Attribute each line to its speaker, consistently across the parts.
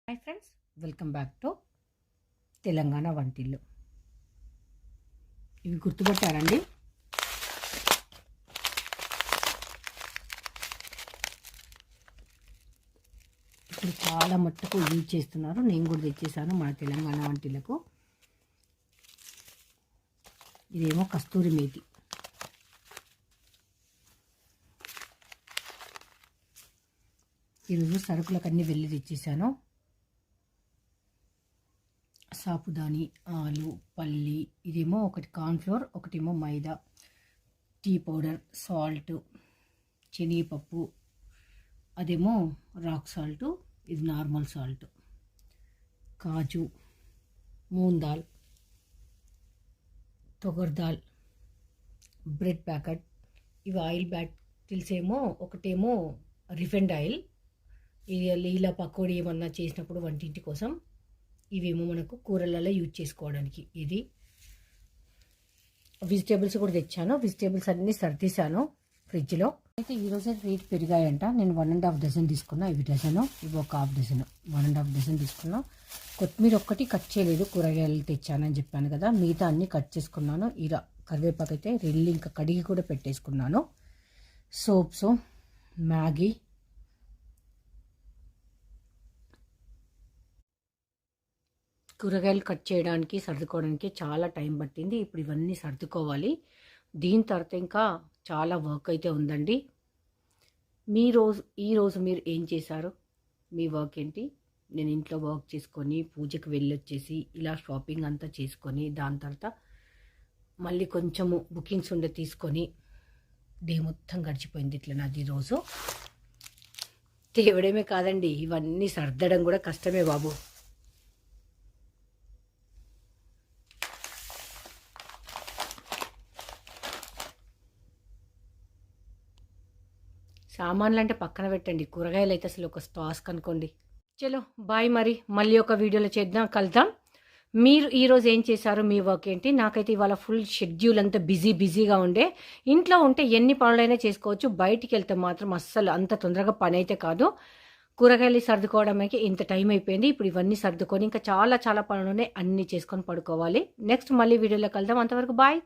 Speaker 1: Hi friends, welcome back to Telangana వంటిల్లు. ఇవి గుర్తుపట్టారండి? ఇప్పుడు చాలా మట్టుకు యూజ్ చేస్తున్నారు. నేను కూడా తెచ్చేసాను మన తెలంగాణ వంటిలకు. ఇదేమో కస్తూరి మేతి. ఈరోజు సరుకులకన్నీ వెళ్ళి తెచ్చేసాను. సాపుదాని, ఆలు, పల్లి, ఇదేమో ఒకటి కార్న్ఫ్లోర్, ఒకటేమో మైదా, టీ పౌడర్, సాల్ట్, శనగపప్పు, అదేమో రాక్ సాల్ట్, ఇది నార్మల్ సాల్ట్, కాజు, మూంగ్ దాల్, తొగర్ దాల్, బ్రెడ్ ప్యాకెట్, ఇవి ఆయిల్ బాటిల్స్ ఏమో, ఒకటేమో రిఫైండ్ ఆయిల్, ఇది ఇలా పకోడీ ఏమన్నా చేసినప్పుడు వంటింటి కోసం. ఇవేమో మనకు కూరలలో యూజ్ చేసుకోవడానికి. ఇది వెజిటేబుల్స్ కూడా తెచ్చాను. వెజిటేబుల్స్ అన్నీ సర్దీశాను ఫ్రిడ్జ్లో. అయితే ఈరోజు రేట్ పెరిగాయంట. నేను 1.5 డజన్ తీసుకున్నా. ఇవి డజను, ఇవి ఒక హాఫ్ డజన్, 1.5 డజన్ తీసుకున్నా. కొత్తిమీర ఒక్కటి కట్ చేయలేదు, కూరగాయలు తెచ్చానని చెప్పాను కదా, మిగతా అన్నీ కట్ చేసుకున్నాను. ఇలా కరివేపాకు అయితే రెల్లి ఇంకా కడిగి కూడా పెట్టేసుకున్నాను. సోప్స్, మ్యాగీ, కూరగాయలు కట్ చేయడానికి సర్దుకోవడానికి చాలా టైం పట్టింది. ఇప్పుడు ఇవన్నీ సర్దుకోవాలి. దీని తర్వాత ఇంకా చాలా వర్క్ అయితే ఉందండి. ఈరోజు మీరు ఏం చేశారు? మీ వర్క్ ఏంటి? నేను ఇంట్లో వర్క్ చేసుకొని పూజకి వెళ్ళొచ్చేసి ఇలా షాపింగ్ అంతా చేసుకొని దాని తర్వాత మళ్ళీ కొంచెము బుకింగ్స్ ఉండే తీసుకొని డే మొత్తం గడిచిపోయింది ఇట్లా నాది. రోజు తేవడమే కాదండి, ఇవన్నీ సర్దడం కూడా కష్టమే బాబు. సామాన్లు అంటే పక్కన పెట్టండి, కూరగాయలు అయితే అసలు ఒక టాస్క్ అనుకోండి. చలో బాయ్, మరి మళ్ళీ ఒక వీడియోలో కలుద్దాం. మీరు ఈరోజు ఏం చేశారు? మీ వర్క్ ఏంటి? నాకైతే ఇవాళ ఫుల్ షెడ్యూల్ అంతా బిజీగా ఉండే. ఇంట్లో ఉంటే ఎన్ని పనులైనా చేసుకోవచ్చు, బయటికి వెళ్తే మాత్రం అస్సలు అంత తొందరగా పని అయితే కాదు. కూరగాయలు సర్దుకోవడానికి ఇంత టైం అయిపోయింది. ఇప్పుడు ఇవన్నీ సర్దుకొని ఇంకా చాలా పనులు ఉన్నాయి, అన్నీ చేసుకొని పడుకోవాలి. నెక్స్ట్ మళ్ళీ వీడియోలో కలుద్దాం. అంతవరకు బాయ్.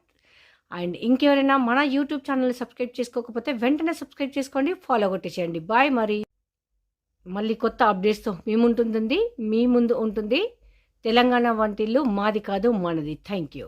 Speaker 1: అండ్ ఇంకెవరైనా మన యూట్యూబ్ ఛానల్ సబ్స్క్రైబ్ చేసుకోకపోతే వెంటనే సబ్స్క్రైబ్ చేసుకోండి, ఫాలో కొట్టేసేయండి. బాయ్. మరి మళ్ళీ కొత్త అప్డేట్స్తో మీ ముందు ఉంటుంది తెలంగాణ వంటిల్లు. మాది కాదు మనది. Thank you.